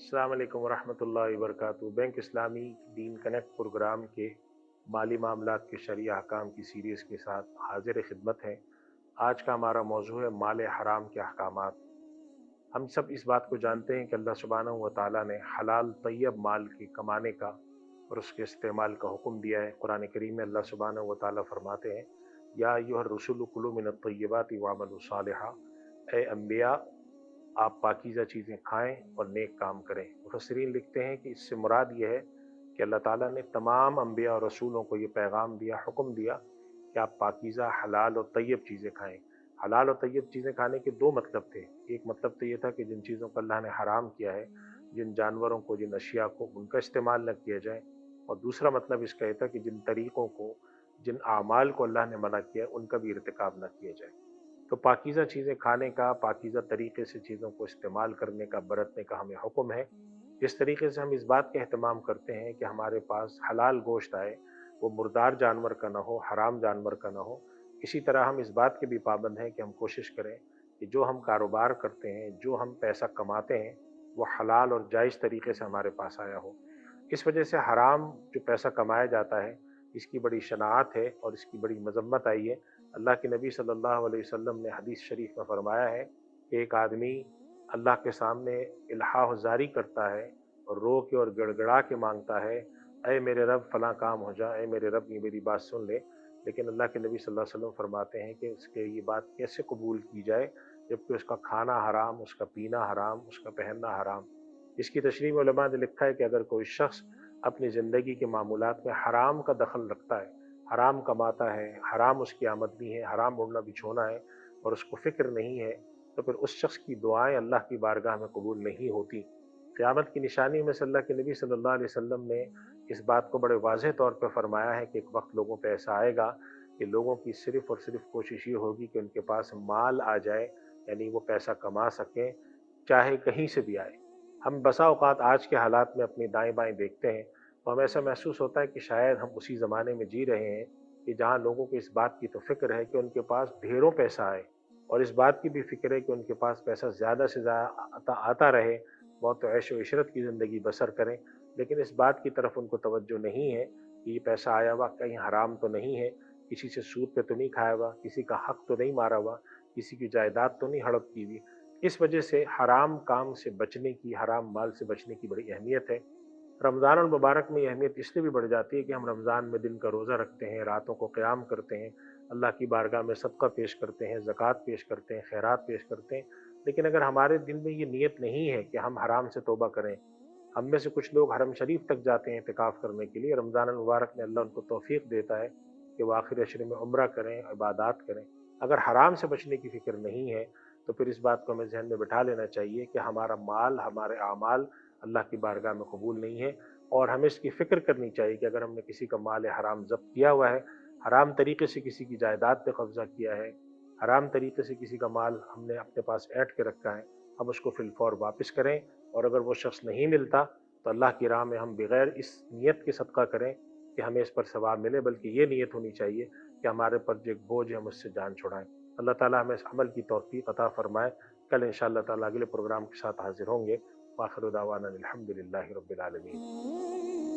अस्सलाम वालेकुम वरहमतुल्लाहि वबरकातुहू। बैंक इस्लामी दीन कनेक्ट प्रोग्राम के माली मामलात के शरिया अहकाम की सीरीज़ के साथ हाजिर खिदमत हैं। आज का हमारा मौजू है माल हराम के अहकामात। हम सब इस बात को जानते हैं कि अल्लाह सुब्हानहू व तआला ने हलाल तैयब माल के कमाने का और उसके इस्तेमाल का हुक्म दिया है। कुरान करीम में अल्लाह सुब्हानहू व तआला फरमाते हैं, या अय्युहर रसूल कुलू मिनत तय्यबाति वअमलू सालिहा, ए अम्बिया आप पाकीज़ा चीज़ें खाएं और नेक काम करें। मुफस्सिरीन लिखते हैं कि इससे मुराद ये है कि अल्लाह ताला ने तमाम अम्बिया और रसूलों को ये पैगाम दिया, हुक्म दिया कि आप पाकीज़ा हलाल और तैयब चीज़ें खाएं। हलाल और तैयब चीज़ें खाने के दो मतलब थे। एक मतलब तो ये था कि जिन चीज़ों को अल्लाह ने हराम किया है, जिन जानवरों को, जिन अशिया को, उनका इस्तेमाल न किया जाए, और दूसरा मतलब इसका ये था कि जिन तरीक़ों को, जिन आमाल को अल्लाह ने मना किया है, उनका भी इर्तिकाब न किया जाए। तो पाकीज़ा चीज़ें खाने का, पाकीज़ा तरीक़े से चीज़ों को इस्तेमाल करने का, बरतने का हमें हुक्म है। जिस तरीके से हम इस बात का एहतमाम करते हैं कि हमारे पास हलाल गोश्त आए, वो मुर्दार जानवर का ना हो, हराम जानवर का ना हो, इसी तरह हम इस बात के भी पाबंद हैं कि हम कोशिश करें कि जो हम कारोबार करते हैं, जो हम पैसा कमाते हैं, वो हलाल और जायज़ तरीके से हमारे पास आया हो। इस वजह से हराम जो पैसा कमाया जाता है, इसकी बड़ी शनाअत है और इसकी बड़ी मज़म्मत आई है। अल्लाह के नबी सल्लल्लाहु अलैहि वसल्लम ने हदीस शरीफ में फरमाया है कि एक आदमी अल्लाह के सामने इल्हाह जारी करता है और रो के और गड़गड़ा के मांगता है, ऐ मेरे रब फ़लाँ काम हो जा, ऐ मेरे रब ये मेरी बात सुन ले। लेकिन अल्लाह के नबी सल्लल्लाहु अलैहि वसल्लम फरमाते हैं कि उसके ये बात कैसे कबूल की जाए जबकि उसका खाना हराम, उसका पीना हराम, उसका पहनना हराम। इसकी तशरीह में उलमा ने लिखा है कि अगर कोई शख्स अपनी ज़िंदगी के मामूलात में हराम का दखल रखता है, हराम कमाता है, हराम उसकी आमदनी है, हराम उड़ना बिछोना है और उसको फ़िक्र नहीं है, तो फिर उस शख्स की दुआएँ अल्लाह की बारगाह में कबूल नहीं होती। क़यामत की निशानी में से अल्लाह के नबी सल्लल्लाहु अलैहि वसल्लम ने इस बात को बड़े वाज़ेह तौर पर फ़रमाया है कि एक वक्त लोगों पे ऐसा आएगा कि लोगों की सिर्फ़ और सिर्फ़ कोशिश ये होगी कि उनके पास माल आ जाए, यानी वो पैसा कमा सकें, चाहे कहीं से भी आए। हम बसा औक़ात आज के हालात में अपनी दाएँ-बाएँ देखते हैं, तो हमें ऐसा महसूस होता है कि शायद हम उसी ज़माने में जी रहे हैं कि जहाँ लोगों को इस बात की तो फ़िक्र है कि उनके पास ढेरों पैसा आए, और इस बात की भी फ़िक्र है कि उनके पास पैसा ज़्यादा से ज़्यादा आता आता रहे, बहुत ऐशो-इशरत की ज़िंदगी बसर करें। लेकिन इस बात की तरफ उनको तवज्जो नहीं है कि ये पैसा आया हुआ कहीं हराम तो नहीं है, किसी से सूद पे तो नहीं खाया हुआ, किसी का हक़ तो नहीं मारा हुआ, किसी की जायदाद तो नहीं हड़प की हुई। इस वजह से हराम काम से बचने की, हराम माल से बचने की बड़ी अहमियत है। रमज़ान अल मुबारक में ये अहमियत इसलिए भी बढ़ जाती है कि हम रमज़ान में दिन का रोज़ा रखते हैं, रातों को क़याम करते हैं, अल्लाह की बारगाह में सदका पेश करते हैं, ज़कात पेश करते हैं, खैरात पेश करते हैं। लेकिन अगर हमारे दिल में ये नीयत नहीं है कि हम हराम से तौबा करें, हम में से कुछ लोग हरम शरीफ तक जाते हैं इतिकाफ़ करने के लिए, रमज़ान अल मुबारक में अल्लाह उनको तौफ़ीक़ देता है कि वो आखिरी अशरे में उम्रा करें, इबादत करें। अगर हराम से बचने की फ़िक्र नहीं है, तो फिर इस बात को हमें ज़हन में बिठा लेना चाहिए कि हमारा माल, हमारे आमाल अल्लाह की बारगाह में कबूल नहीं है, और हमें इसकी फ़िक्र करनी चाहिए कि अगर हमने किसी का माल हराम ज़ब्त किया हुआ है, हराम तरीके से किसी की जायदाद पे कब्ज़ा किया है, हराम तरीके से किसी का माल हमने अपने पास ऐंठ के रखा है, हम उसको फ़िलफ़ौर वापस करें। और अगर वो शख्स नहीं मिलता, तो अल्लाह की राह में हम बग़ैर इस नियत के सदका करें कि हमें इस पर सवाब मिले, बल्कि ये नियत होनी चाहिए कि हमारे पर जो एक बोझ है हम उससे जान छुड़ाएँ। अल्लाह ताला हमें इस अमल की तौफ़ीक़ अता फ़रमाए। कल इंशाअल्लाह ताला अगले प्रोग्राम के साथ हाज़िर होंगे। व आखिरु दावाना अनिल हम्दुलिल्लाहि रब्बिल आलमीन।